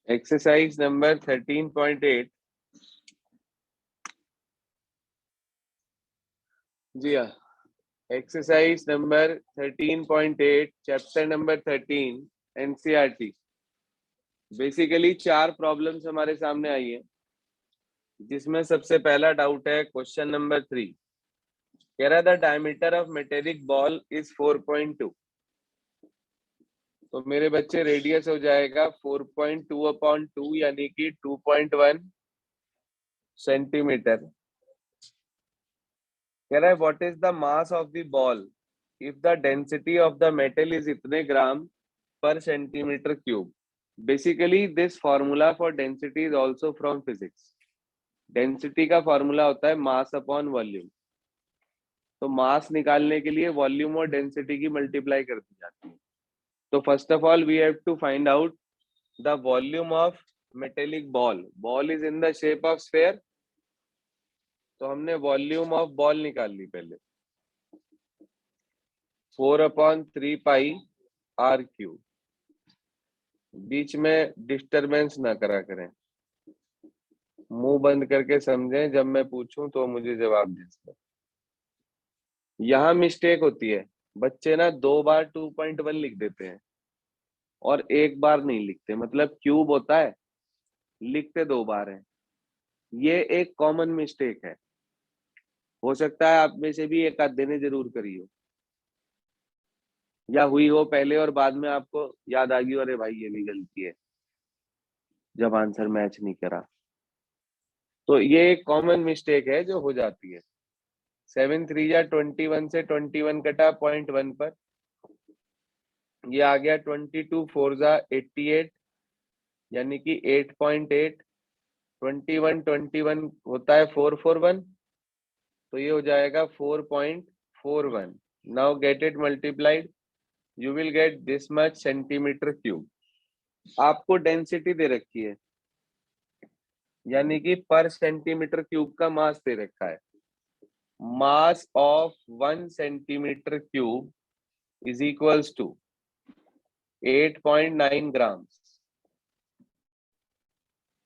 Exercise number 13.8। जी हाँ, exercise number 13.8 chapter number 13 NCERT. Basically 4 problems हमारे सामने आई है, जिसमें सबसे पहला डाउट है क्वेश्चन नंबर 3। कह रहा था diameter of metallic ball is 4.2। तो मेरे बच्चे रेडियस हो जाएगा 4.2/2 यानी कि 2.1 सेंटीमीटर। कह रहा है what is the mass of the ball if the density of the metal is इतने ग्राम पर centimetre cube. Basically this formula for density is also from physics. Density का फॉर्मूला होता है मास अपॉन वॉल्यूम। तो मास निकालने के लिए वॉल्यूम और डेंसिटी की मल्टीप्लाई कर दी जाती है। तो first of all we have to find out the volume of metallic ball. Ball is in the shape of sphere, तो हमने वॉल्यूम ऑफ बॉल निकाल ली पहले। 4/3 पाई आर क्यूब। बीच में डिस्टरबेंस ना करा करें, मुंह बंद करके समझें, जब मैं पूछूं तो मुझे जवाब दे सकें। यहाँ मिस्टेक होती है, बच्चे ना 2 बार 2.1 लिख देते हैं और 1 बार नहीं लिखते। मतलब क्यूब होता है, लिखते 2 बार है। ये एक कॉमन मिस्टेक है। हो सकता है आप में से भी एक आधे ने जरूर करी हो, या हुई हो पहले और बाद में आपको याद आ गई, अरे भाई ये भी गलती है, जब आंसर मैच नहीं करा। तो ये एक कॉमन मिस्टेक है जो हो जाती है। 7×3 या 21 से 21 कटा 0.1 पर, ये आ गया 22×4 88 यानी कि 8.8। 21 होता है 441, तो ये हो जाएगा 4.41। Now get it multiplied, you will get this much centimetre cube. आपको डेंसिटी दे रखी है, यानी कि पर सेंटीमीटर क्यूब का मास दे रखा है। Mass of 1 centimetre cube is equals to 8.9 grams.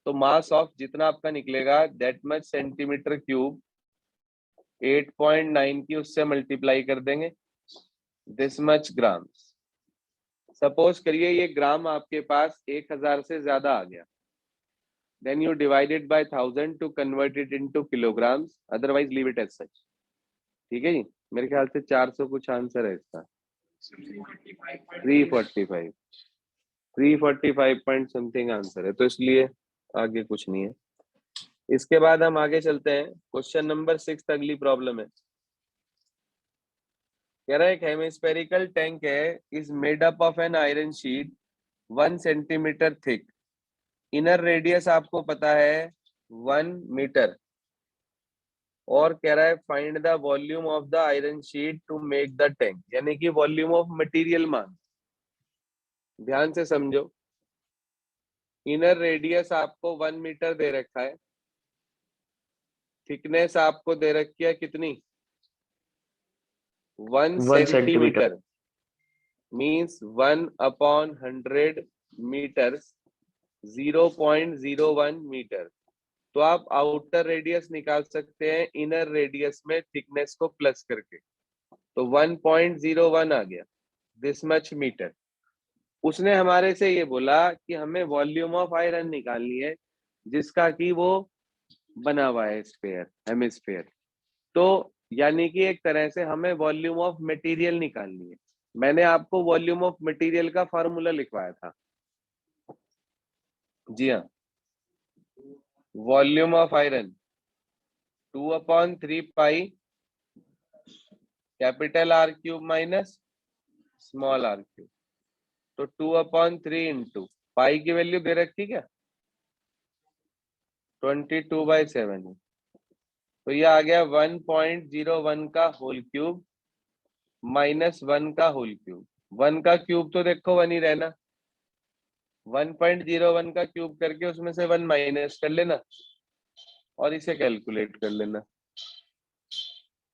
तो मास ऑफ जितना आपका निकलेगा दैट मच सेंटीमीटर क्यूब 8.9 की उससे मल्टीप्लाई कर देंगे, दिस मच ग्राम्स। सपोज करिए ये ग्राम आपके पास 1000 से ज्यादा आ गया, then you divide it by 1000 to convert it into kilograms, otherwise leave it as such. ठीक है जी, मेरे ख्याल से 400 कुछ आंसर है इसका। 345 345 पॉइंट समथिंग आंसर है, तो इसलिए आगे कुछ नहीं है। इसके बाद हम आगे चलते हैं, क्वेश्चन नंबर 6। अगली प्रॉब्लम है, कह रहा है एक हेमिस्फेरिकल टैंक है is made up of an iron sheet 1 centimetre thick. Inner radius आपको पता है 1 मीटर, और कह रहा है find the volume of the iron sheet to make the tank, यानी कि वॉल्यूम ऑफ मटेरियल मान। ध्यान से समझो, इनर रेडियस आपको 1 मीटर दे रखा है, थिकनेस आपको दे रखी है कितनी, 1 centimetre. Centimetre, means 1/100 metres, 0.01 metre. तो आप आउटर रेडियस निकाल सकते हैं इनर रेडियस में थिकनेस को प्लस करके, तो 1.01 आ गया, दिस मच मीटर। उसने हमारे से ये बोला कि हमें वॉल्यूम ऑफ आयरन निकालनी है, जिसका कि वो बना हुआ है स्फेयर, हेमिस्फेयर। तो यानी कि एक तरह से हमें वॉल्यूम ऑफ मटेरियल निकालनी है। मैंने आपको वॉल्यूम ऑफ मटेरियल का फॉर्मूला लिखवाया था। जी हाँ, volume of iron 2/3 pi capital R cube minus small r cube. तो 2/3 इंटू पाई की वैल्यू दे रखी क्या, 22/7 है। तो ये आ गया 1.01 का होल क्यूब माइनस 1 का होल क्यूब। 1 का क्यूब तो देखो 1 ही रहना, 1.01 का क्यूब करके उसमें से 1 माइनस कर लेना और इसे कैलकुलेट कर लेना।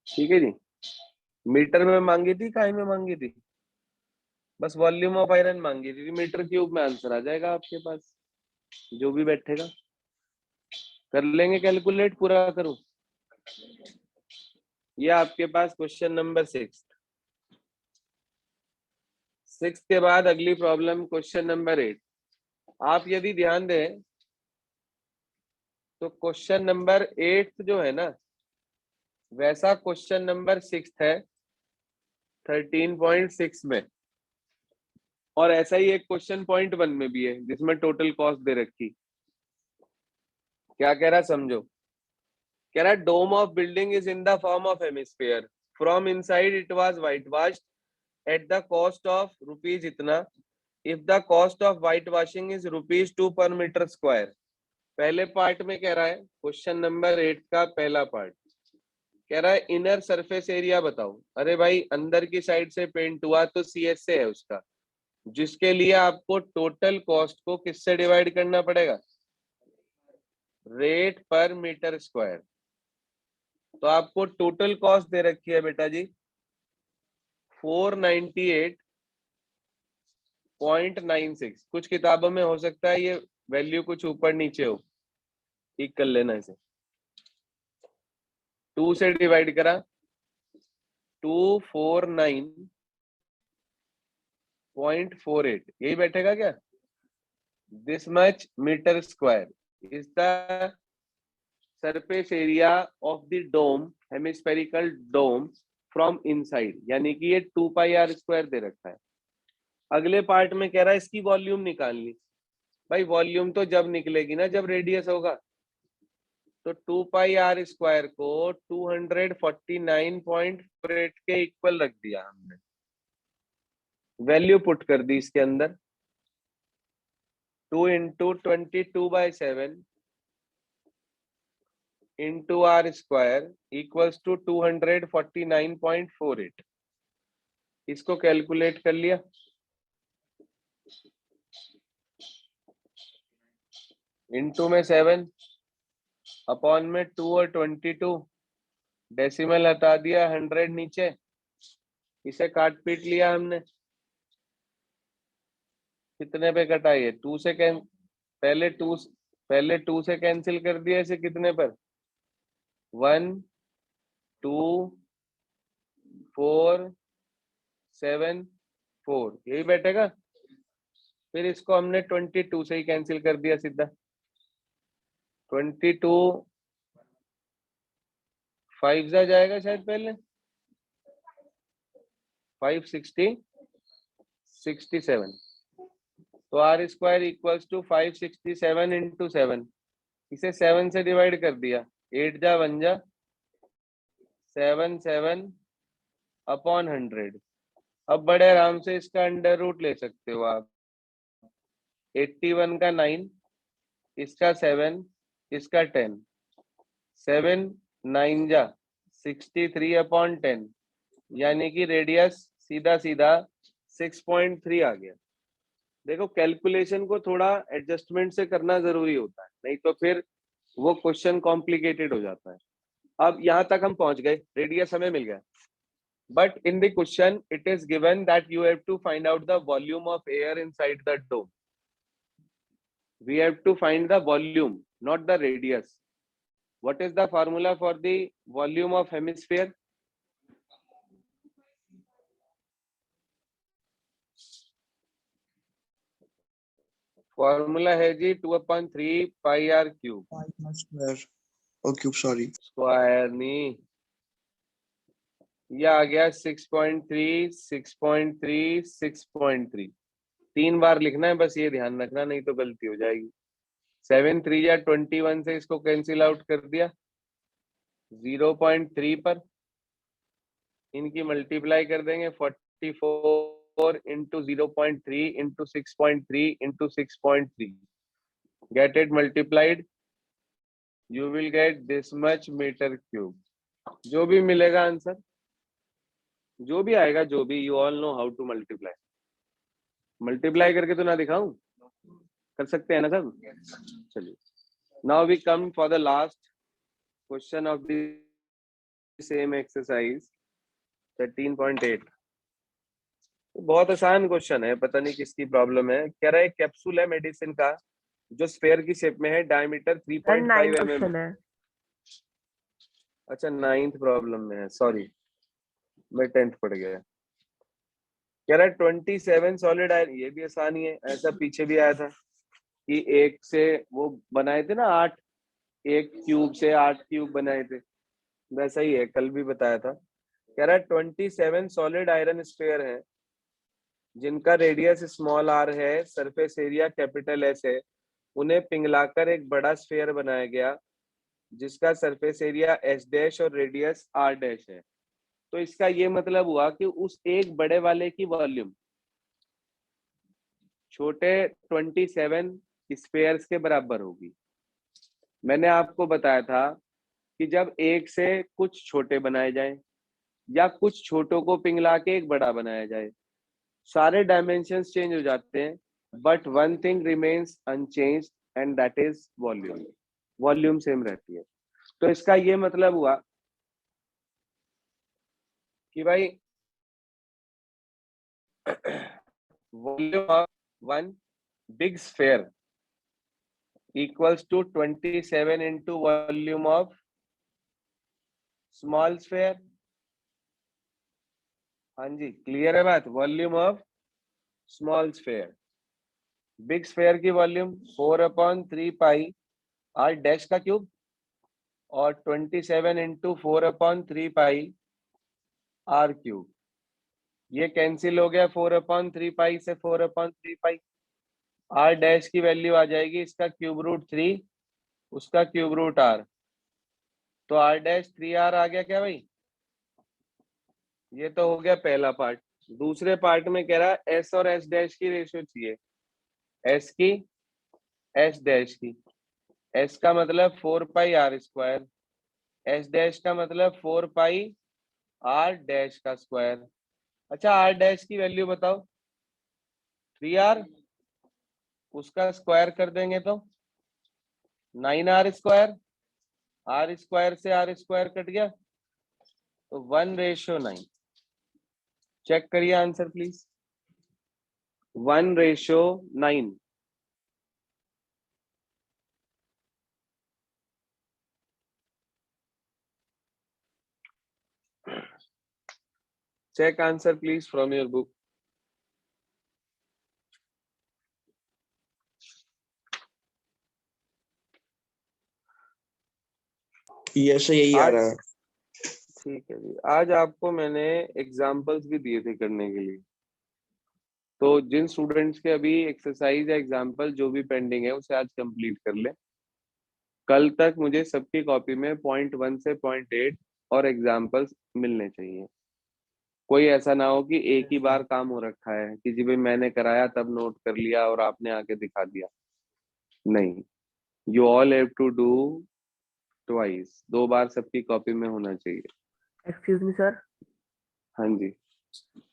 ठीक है जी, मीटर में मांगी थी, काहे में मांगी थी, बस वॉल्यूम ऑफ आयरन मांगी थी, मीटर क्यूब में आंसर आ जाएगा आपके पास। जो भी बैठेगा कर लेंगे कैलकुलेट, पूरा करूं। ये आपके पास क्वेश्चन नंबर 6 के बाद अगली प्रॉब्लम क्वेश्चन नंबर 8। आप यदि ध्यान दें तो क्वेश्चन नंबर 8 जो है ना, वैसा क्वेश्चन नंबर 6 है 13.6 में, और ऐसा ही एक क्वेश्चन पॉइंट 1 में भी है जिसमें टोटल कॉस्ट दे रखी। क्या कह रहा समझो, कह रहा dome of building is in the form of hemisphere, from inside it was white washed at the cost of rupees इतना, if the cost of white washing is ₹2 per metre square. पहले part में कह रहा है, question number 8 का पहला part कह रहा है इनर सरफेस एरिया बताओ। अरे भाई अंदर की साइड से पेंट हुआ तो CS से है उसका, जिसके लिए आपको टोटल कॉस्ट को किससे डिवाइड करना पड़ेगा, रेट पर मीटर स्क्वायर। तो आपको टोटल कॉस्ट दे रखी है बेटा जी 498.96। कुछ किताबों में हो सकता है ये वैल्यू कुछ ऊपर नीचे हो, ठीक कर लेना इसे। 2 से डिवाइड करा 249.48, यही बैठेगा क्या। This much metre square is the surface area of the dome, hemispherical dome from inside, यानी कि ये 2πr² दे रखा है। अगले पार्ट में कह रहा है इसकी वॉल्यूम निकालनी। भाई वॉल्यूम तो जब निकलेगी ना जब रेडियस होगा, तो 2πr² को 249.48 के इक्वल रख दिया हमने, वैल्यू पुट कर दी इसके अंदर। 2 into 22/7 into r² equals to 249.48। इसको कैलकुलेट कर लिया, इंटू में 7, अपॉन में 2 और 22, डेसिमल हटा दिया, 100 नीचे, इसे काट पीट लिया हमने। कितने पे कटा ये 2 से पहले 2 से कैंसिल कर दिया, इसे कितने पर 1 2 4 7 4, यही बैठेगा। फिर इसको हमने 22 से ही कैंसिल कर दिया सीधा। 22 5 जा जाएगा शायद, पहले 5 60 67, तो r² इक्वल्स टू 567 इंटू 7, इसे 7 से डिवाइड कर दिया, 8 जा 1 जा 7 7 अपॉन 100। अब बड़े आराम से इसका अंडर रूट ले सकते हो आप, 81 का 9, इसका 7, इसका 10, 7 9 जा 63 अपॉन 10, यानी कि रेडियस सीधा सीधा 6.3 आ गया। देखो कैलकुलेशन को थोड़ा एडजस्टमेंट से करना जरूरी होता है, नहीं तो फिर वो क्वेश्चन कॉम्प्लिकेटेड हो जाता है। अब यहाँ तक हम पहुंच गए, रेडियस हमें मिल गया, but in the question it is given that you have to find out the volume of air inside the dome. We have to find the volume, not the radius. What is the formula for the volume of hemisphere? Formula है जी 2/3πr³ square नहीं, ये आ गया 6.3 6.3 6.3। 3 बार लिखना है बस, ये ध्यान रखना, नहीं तो गलती हो जाएगी। 7 3 या 21 से इसको कैंसिल आउट कर दिया, 0.3 पर इनकी मल्टीप्लाई कर देंगे, 44 into 0.3 into 6.3 into 6.3, get it multiplied, you will get this much metre cube. जो भी मिलेगा आंसर, जो भी आएगा, जो भी, you all know how to multiply. Multiply करके तो ना दिखाऊं, कर सकते हैं ना सब। चलिए, now we come for the last question of the same exercise 13.8। बहुत आसान क्वेश्चन है, पता नहीं किसकी प्रॉब्लम है। कह रहा है कैप्सूल है मेडिसिन का, जो स्फेयर की शेप में है, डायमीटर 3.5 mm क्वेश्चन है। है। अच्छा 9th प्रॉब्लम में है, सॉरी मैं 10th पढ़ गया। कह रहा है 27 सॉलिड आयरन, ये भी आसानी है, ऐसा पीछे भी आया था कि एक से वो बनाए थे ना 8, एक क्यूब से 8 क्यूब बनाए थे, वैसा ही है, कल भी बताया था। कह रहा है 27 सॉलिड आयरन स्फीयर है जिनका रेडियस स्मॉल r है, सरफेस एरिया कैपिटल S है, उन्हें पिघलाकर एक बड़ा स्फीयर बनाया गया जिसका सरफेस एरिया S डैश और रेडियस r डैश है। तो इसका ये मतलब हुआ कि उस एक बड़े वाले की वॉल्यूम छोटे 27 स्फीयर्स के बराबर होगी। मैंने आपको बताया था कि जब एक से कुछ छोटे बनाए जाएं या कुछ छोटों को पिघला के एक बड़ा बनाया जाए, सारे डायमेंशंस चेंज हो जाते हैं, but one thing remains unchanged and that is volume. Volume same रहती है। तो इसका ये मतलब हुआ कि भाई volume of one big sphere equals to 27 into volume of small sphere। हाँ जी, क्लियर है बात। Volume of small sphere, big sphere की वॉल्यूम 4/3 पाई r डैश का क्यूब और 27 इंटू 4/3 पाई r क्यूब। ये कैंसिल हो गया 4/3 पाई से 4/3 पाई। r डैश की वैल्यू आ जाएगी इसका क्यूब रूट 3, उसका क्यूब रूट r, तो r डैश 3r आ गया क्या भाई? ये तो हो गया पहला पार्ट। दूसरे पार्ट में कह रहा है s और s डैश की रेशियो चाहिए, s की s डैश की। s का मतलब 4 pi r square, s dash का मतलब 4 पाई r डैश का स्क्वायर। अच्छा r डैश की वैल्यू बताओ, 3r, उसका स्क्वायर कर देंगे तो 9r स्क्वायर, r स्क्वायर से r स्क्वायर कट गया तो 1:9। चेक करिए answer please. 1:9। Check answer please from your book. Yes यही आ आज रहा है। ठीक है जी, आज आपको मैंने एग्जाम्पल्स भी दिए थे करने के लिए, तो जिन स्टूडेंट्स के अभी एक्सरसाइज या एग्जाम्पल जो भी पेंडिंग है उसे आज कंप्लीट कर ले। कल तक मुझे सबकी कॉपी में .1 से .8 और एग्जाम्पल्स मिलने चाहिए। कोई ऐसा ना हो कि एक ही बार काम हो रखा है कि जी भाई मैंने कराया तब नोट कर लिया और आपने आके दिखा दिया, नहीं। You all have to do twice, 2 बार सबकी कॉपी में होना चाहिए। Excuse me sir. हाँ जी।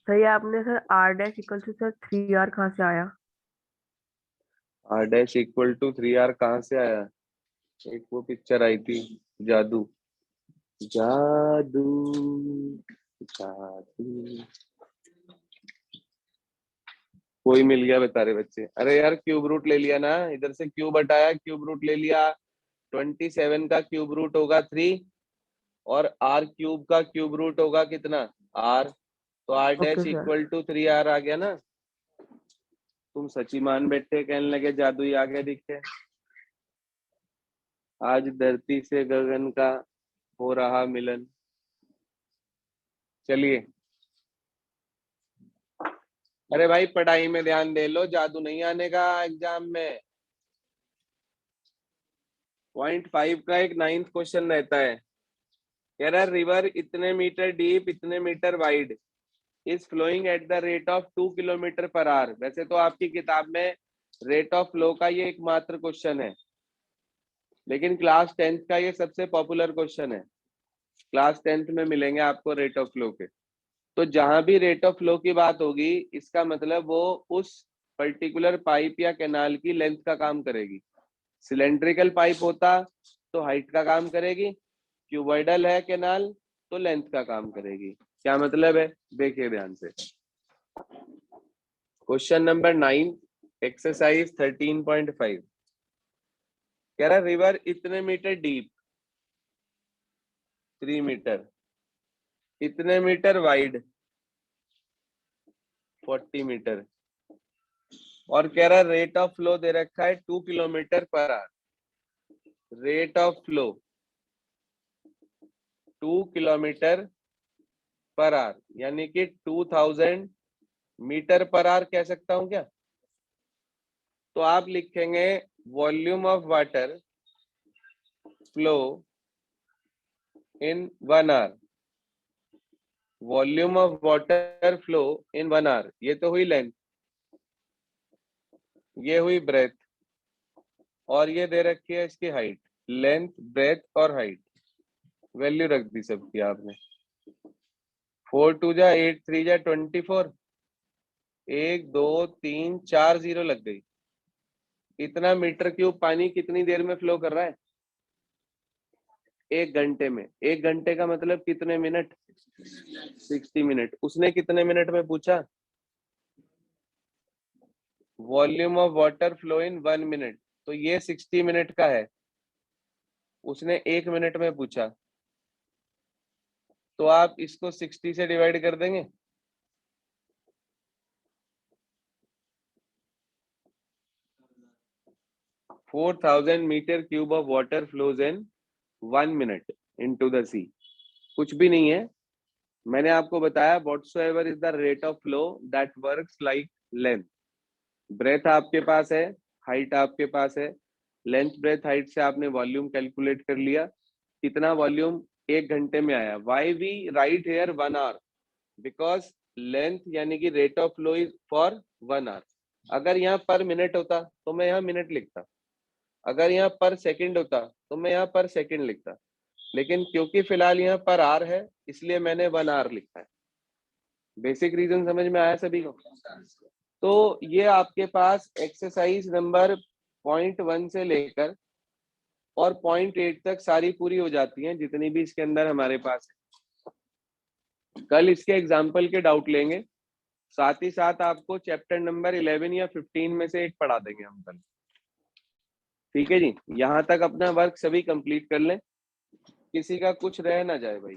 सर ये आपने sir r dash equal to sir 3r कहाँ से आया? r dash equal to 3r कहाँ से आया? एक वो पिक्चर आई थी, जादू जादू जादू। कोई मिल गया बेचारे बच्चे। अरे यार क्यूब रूट ले लिया ना, इधर से क्यूब हटाया, क्यूब रूट ले लिया। 27 का क्यूब रूट होगा 3 और r क्यूब का क्यूब रूट होगा कितना? r। तो r okay dash sir. Equal to 3r आ गया ना। तुम सची मान बैठे, कहने लगे जादू ही आ गया दिखे। आज धरती से गगन का हो रहा मिलन। चलिए, अरे भाई पढ़ाई में ध्यान दे लो, जादू नहीं आने का एग्जाम में। .5 का एक 9th क्वेश्चन रहता है। कह रहा है रिवर इतने मीटर डीप इतने metre wide is flowing at the rate of 2 kilometre per hour. वैसे तो आपकी किताब में रेट ऑफ फ्लो का ये एकमात्र क्वेश्चन है, लेकिन क्लास 10th का ये सबसे पॉपुलर क्वेश्चन है। क्लास 10th में मिलेंगे आपको रेट ऑफ फ्लो के। तो जहां भी रेट ऑफ फ्लो की बात होगी, इसका मतलब वो उस पर्टिकुलर पाइप या कैनाल की लेंथ का काम करेगी। सिलेंड्रिकल पाइप होता तो हाइट का काम करेगी, क्यूबॉइडल है कैनाल तो लेंथ का काम करेगी। क्या मतलब है, देखिए ध्यान से। Question number 9, exercise 13.5। कह रहा रिवर इतने मीटर डीप 3 मीटर, इतने मीटर वाइड 40 मीटर, और कह रहा रेट ऑफ फ्लो दे रखा है 2 kilometre per our. Rate of flow 2 kilometre per our, यानी कि 2000 मीटर पर आवर कह सकता हूं क्या? तो आप लिखेंगे volume of water flow in 1 hour. Volume of water flow in 1 hour, ये तो हुई लेंथ, ये हुई ब्रेथ, और ये दे रखी है इसकी हाइट। लेंथ, ब्रेथ और हाइट वैल्यू रख दी सबकी आपने। 4 2 जा 8 3 जा 24, 1 2 3 4 0 लग गई। इतना मीटर क्यूब पानी कितनी देर में फ्लो कर रहा है? 1 घंटे में। 1 घंटे का मतलब कितने मिनट? 60 मिनट। उसने कितने मिनट में पूछा? Volume of water flow in 1 minute, तो ये 60 मिनट का है, उसने 1 मिनट में पूछा, तो आप इसको 60 से डिवाइड कर देंगे। Four 4000 metre cube of water flows in 1 minute into the sea. कुछ भी नहीं है, मैंने आपको बताया whatsoever is the rate of flow that works like length. Breadth आपके पास है, हाइट आपके पास है, लेंथ ब्रेथ हाइट से आपने वॉल्यूम कैलकुलेट कर लिया, कितना वॉल्यूम 1 घंटे में आया। Why we write here 1 hour? Because length यानी कि rate of flow is for 1 hour. अगर यहाँ पर मिनट होता तो मैं यहाँ मिनट लिखता, अगर यहाँ पर सेकंड होता तो मैं यहाँ पर सेकंड लिखता, लेकिन क्योंकि फिलहाल यहाँ पर आर है इसलिए मैंने 1 आवर लिखा है। बेसिक रीजन समझ में आया सभी को? तो ये आपके पास एक्सरसाइज नंबर 0.1 से लेकर और 0.8 तक सारी पूरी हो जाती हैं, जितनी भी इसके अंदर हमारे पास है। कल इसके एग्जाम्पल के डाउट लेंगे, साथ ही साथ आपको चैप्टर नंबर 11 या 15 में से एक पढ़ा देंगे हम कल। ठीक है जी, यहाँ तक अपना वर्क सभी कंप्लीट कर लें, किसी का कुछ रह ना जाए भाई।